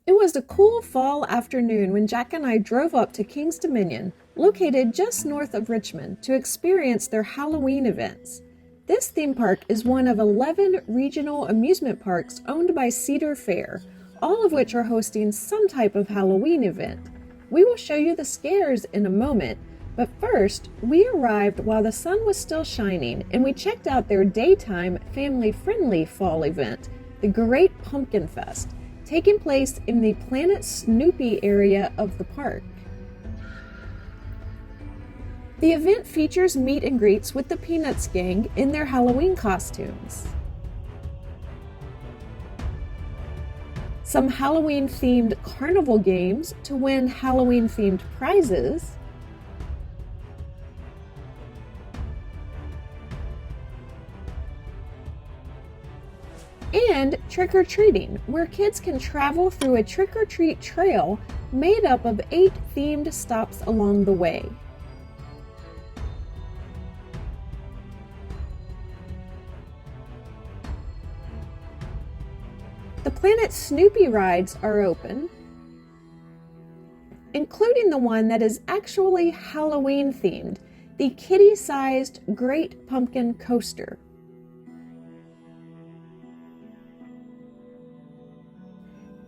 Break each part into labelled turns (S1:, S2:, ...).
S1: It was a cool fall afternoon when Jack and I drove up to King's Dominion, located just north of Richmond, to experience their Halloween events. This theme park is one of 11 regional amusement parks owned by Cedar Fair, all of which are hosting some type of Halloween event. We will show you the scares in a moment, but first, we arrived while the sun was still shining and we checked out their daytime, family-friendly fall event, the Great Pumpkin Fest, taking place in the Planet Snoopy area of the park. The event features meet and greets with the Peanuts gang in their Halloween costumes, some Halloween-themed carnival games to win Halloween-themed prizes, and trick-or-treating, where kids can travel through a trick-or-treat trail made up of 8 themed stops along the way. The Planet Snoopy rides are open, including the one that is actually Halloween-themed, the kitty-sized Great Pumpkin Coaster.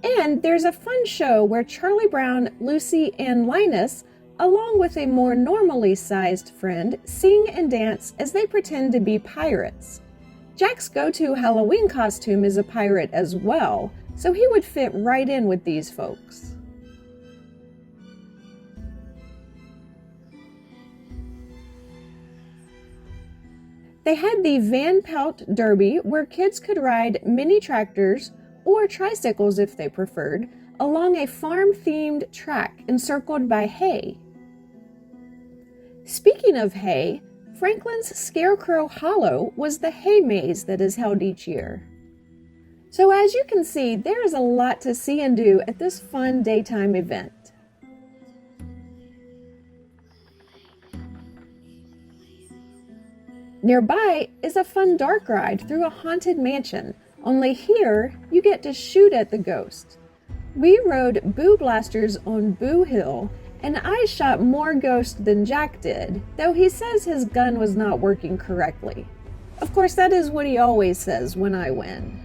S1: And there's a fun show where Charlie Brown, Lucy, and Linus, along with a more normally sized friend, sing and dance as they pretend to be pirates. Jack's go-to Halloween costume is a pirate as well, so he would fit right in with these folks. They had the Van Pelt Derby, where kids could ride mini tractors or tricycles if they preferred, along a farm-themed track encircled by hay. Speaking of hay, Franklin's Scarecrow Hallow was the hay maze that is held each year. So as you can see, there is a lot to see and do at this fun daytime event. Nearby is a fun dark ride through a haunted mansion, only here you get to shoot at the ghost. We rode Boo Blasters on Boo Hill, and I shot more ghosts than Jack did, though he says his gun was not working correctly. Of course, that is what he always says when I win.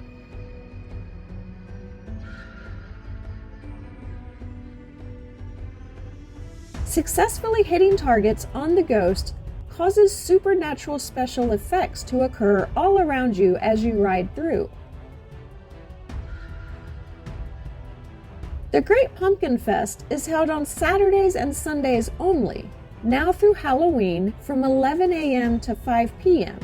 S1: Successfully hitting targets on the ghost causes supernatural special effects to occur all around you as you ride through. The Great Pumpkin Fest is held on Saturdays and Sundays only, now through Halloween from 11 a.m. to 5 p.m.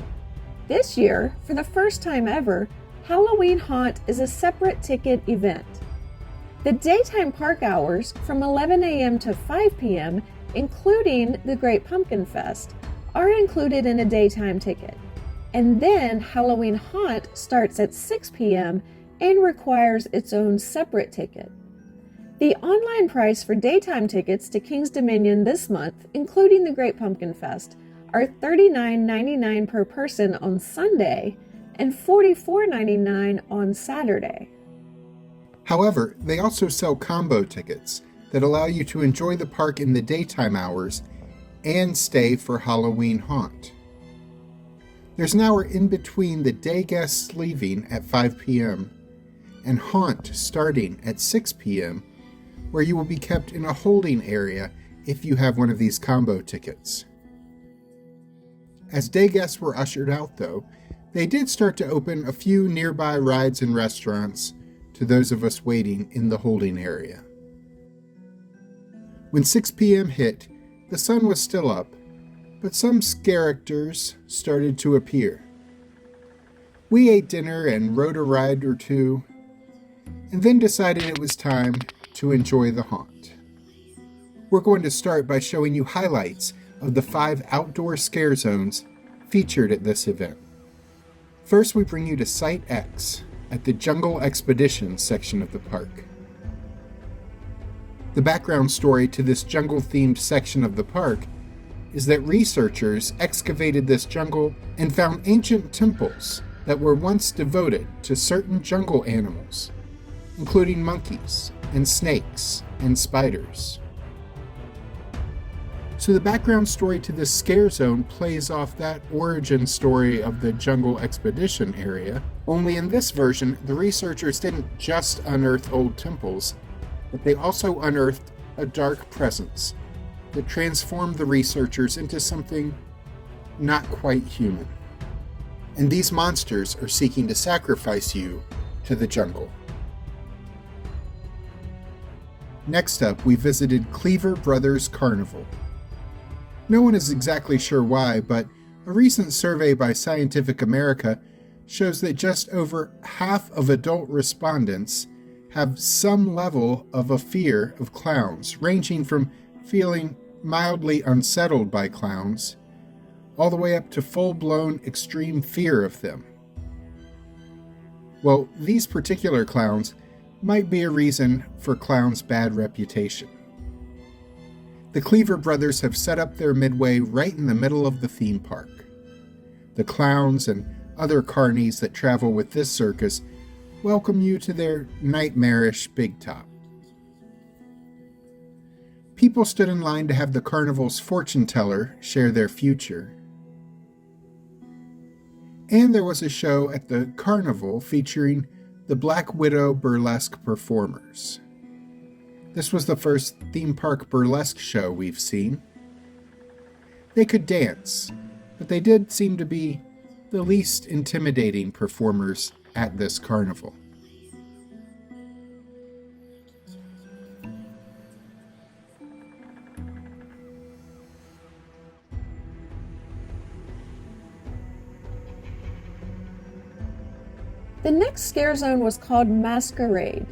S1: This year, for the first time ever, Halloween Haunt is a separate ticket event. The daytime park hours from 11 a.m. to 5 p.m., including the Great Pumpkin Fest, are included in a daytime ticket. And then Halloween Haunt starts at 6 p.m. and requires its own separate ticket. The online price for daytime tickets to King's Dominion this month, including the Great Pumpkin Fest, are $39.99 per person on Sunday and $44.99 on Saturday.
S2: However, they also sell combo tickets that allow you to enjoy the park in the daytime hours and stay for Halloween Haunt. There's an hour in between the day guests leaving at 5 p.m. and Haunt starting at 6 p.m., where you will be kept in a holding area if you have one of these combo tickets. As day guests were ushered out, though, they did start to open a few nearby rides and restaurants to those of us waiting in the holding area. When 6 p.m. hit, the sun was still up, but some characters started to appear. We ate dinner and rode a ride or two, and then decided it was time to enjoy the haunt. We're going to start by showing you highlights of the 5 outdoor scare zones featured at this event. First, we bring you to Site X at the Jungle Expedition section of the park. The background story to this jungle-themed section of the park is that researchers excavated this jungle and found ancient temples that were once devoted to certain jungle animals, including monkeys, and snakes and spiders. So the background story to this scare zone plays off that origin story of the jungle expedition area, only in this version, the researchers didn't just unearth old temples, but they also unearthed a dark presence that transformed the researchers into something not quite human. And these monsters are seeking to sacrifice you to the jungle. Next up, we visited Cleaver Brothers Carnival. No one is exactly sure why, but a recent survey by Scientific America shows that just over half of adult respondents have some level of a fear of clowns, ranging from feeling mildly unsettled by clowns, all the way up to full-blown extreme fear of them. Well, these particular clowns might be a reason for clowns' bad reputation. The Cleaver Brothers have set up their midway right in the middle of the theme park. The clowns and other carnies that travel with this circus welcome you to their nightmarish big top. People stood in line to have the carnival's fortune teller share their future. And there was a show at the carnival featuring the Black Widow burlesque performers. This was the first theme park burlesque show we've seen. They could dance, but they did seem to be the least intimidating performers at this carnival.
S1: The next scare zone was called Masquerade.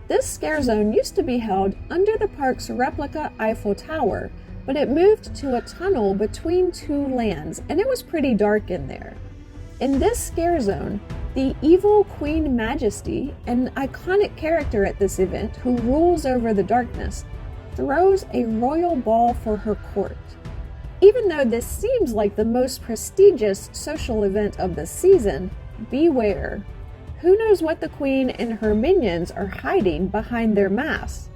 S1: This scare zone used to be held under the park's replica Eiffel Tower, but it moved to a tunnel between two lands, and it was pretty dark in there. In this scare zone, the evil Queen Majesty, an iconic character at this event who rules over the darkness, throws a royal ball for her court. Even though this seems like the most prestigious social event of the season, beware. Who knows what the Queen and her minions are hiding behind their masks?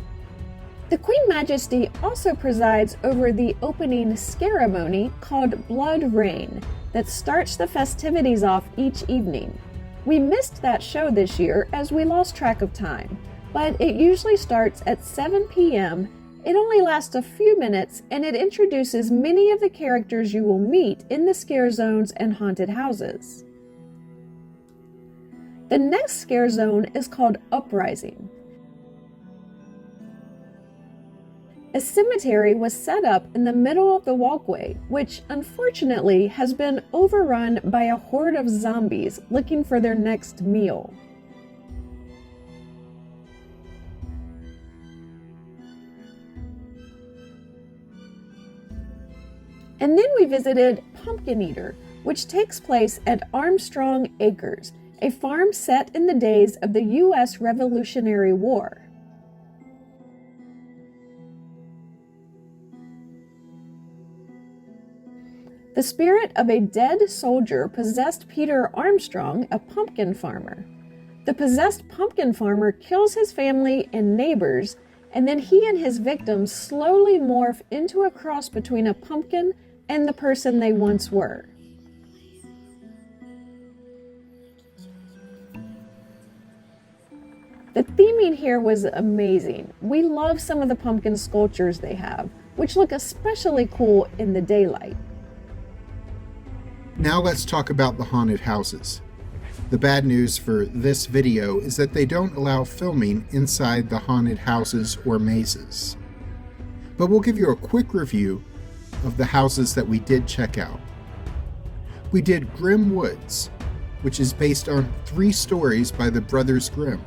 S1: The Queen Majesty also presides over the opening ceremony called Blood Rain that starts the festivities off each evening. We missed that show this year as we lost track of time, but it usually starts at 7 p.m. It only lasts a few minutes and it introduces many of the characters you will meet in the scare zones and haunted houses. The next scare zone is called Uprising. A cemetery was set up in the middle of the walkway, which unfortunately has been overrun by a horde of zombies looking for their next meal. And then we visited Pumpkin Eater, which takes place at Armstrong Acres, a farm set in the days of the U.S. Revolutionary War. The spirit of a dead soldier possessed Peter Armstrong, a pumpkin farmer. The possessed pumpkin farmer kills his family and neighbors, and then he and his victims slowly morph into a cross between a pumpkin and the person they once were. The theming here was amazing. We love some of the pumpkin sculptures they have, which look especially cool in the daylight.
S2: Now let's talk about the haunted houses. The bad news for this video is that they don't allow filming inside the haunted houses or mazes. But we'll give you a quick review of the houses that we did check out. We did Grimm Woods, which is based on 3 stories by the Brothers Grimm: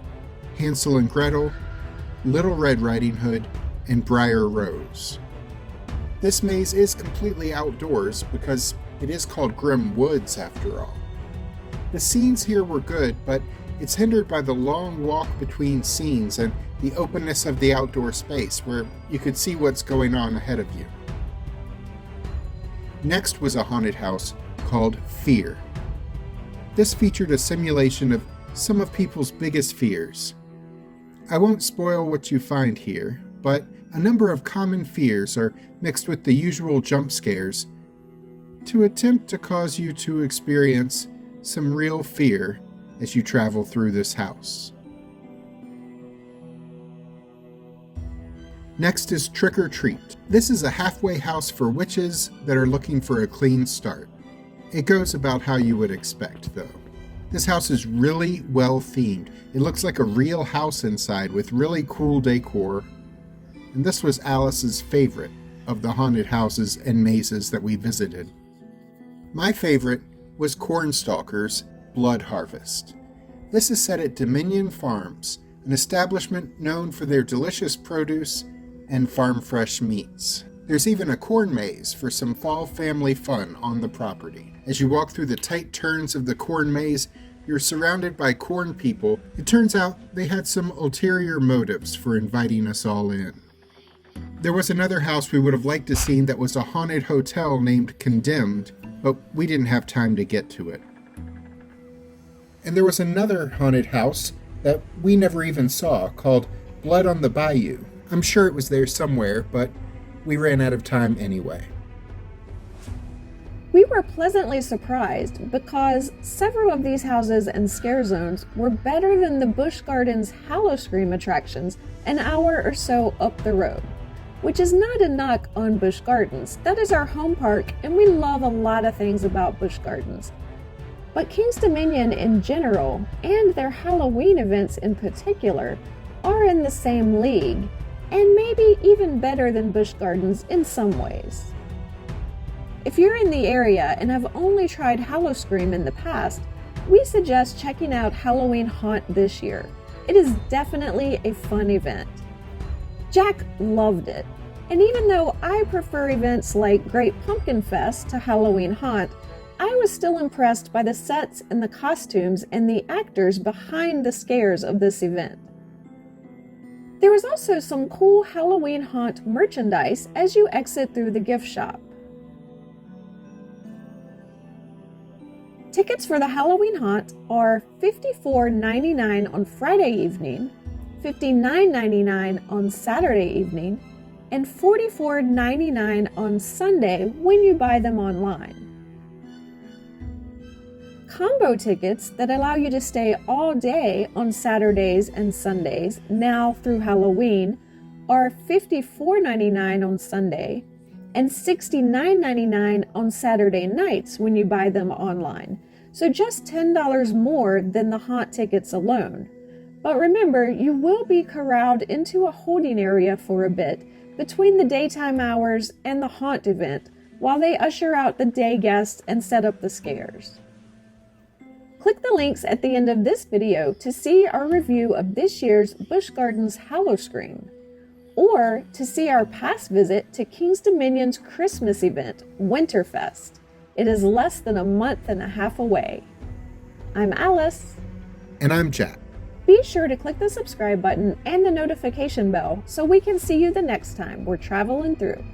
S2: Hansel and Gretel, Little Red Riding Hood, and Briar Rose. This maze is completely outdoors because it is called Grimm Woods after all. The scenes here were good, but it's hindered by the long walk between scenes and the openness of the outdoor space where you could see what's going on ahead of you. Next was a haunted house called Fear. This featured a simulation of some of people's biggest fears. I won't spoil what you find here, but a number of common fears are mixed with the usual jump scares to attempt to cause you to experience some real fear as you travel through this house. Next is Trick or Treat. This is a halfway house for witches that are looking for a clean start. It goes about how you would expect, though. This house is really well themed. It looks like a real house inside with really cool decor. And this was Alice's favorite of the haunted houses and mazes that we visited. My favorite was Cornstalker's Blood Harvest. This is set at Dominion Farms, an establishment known for their delicious produce and farm fresh meats. There's even a corn maze for some fall family fun on the property. As you walk through the tight turns of the corn maze, you're surrounded by corn people. It turns out they had some ulterior motives for inviting us all in. There was another house we would have liked to see that was a haunted hotel named Condemned, but we didn't have time to get to it. And there was another haunted house that we never even saw called Blood on the Bayou. I'm sure it was there somewhere, but we ran out of time anyway.
S1: We were pleasantly surprised because several of these houses and scare zones were better than the Busch Gardens Hallow attractions an hour or so up the road, which is not a knock on Busch Gardens. That is our home park, and we love a lot of things about Busch Gardens. But King's Dominion in general, and their Halloween events in particular, are in the same league, and maybe even better than Busch Gardens in some ways. If you're in the area and have only tried Hallowscream in the past, we suggest checking out Halloween Haunt this year. It is definitely a fun event. Jack loved it, and even though I prefer events like Great Pumpkin Fest to Halloween Haunt, I was still impressed by the sets and the costumes and the actors behind the scares of this event. There was also some cool Halloween Haunt merchandise as you exit through the gift shop. Tickets for the Halloween Haunt are $54.99 on Friday evening, $59.99 on Saturday evening, and $44.99 on Sunday when you buy them online. Combo tickets that allow you to stay all day on Saturdays and Sundays now through Halloween are $54.99 on Sunday and $69.99 on Saturday nights when you buy them online, so just $10 more than the haunt tickets alone. But remember, you will be corralled into a holding area for a bit between the daytime hours and the haunt event while they usher out the day guests and set up the scares. Click the links at the end of this video to see our review of this year's Busch Gardens Hallowscream, or to see our past visit to King's Dominion's Christmas event, Winterfest. It is less than a month and a half away. I'm Alice.
S2: And I'm Jack.
S1: Be sure to click the subscribe button and the notification bell so we can see you the next time we're traveling through.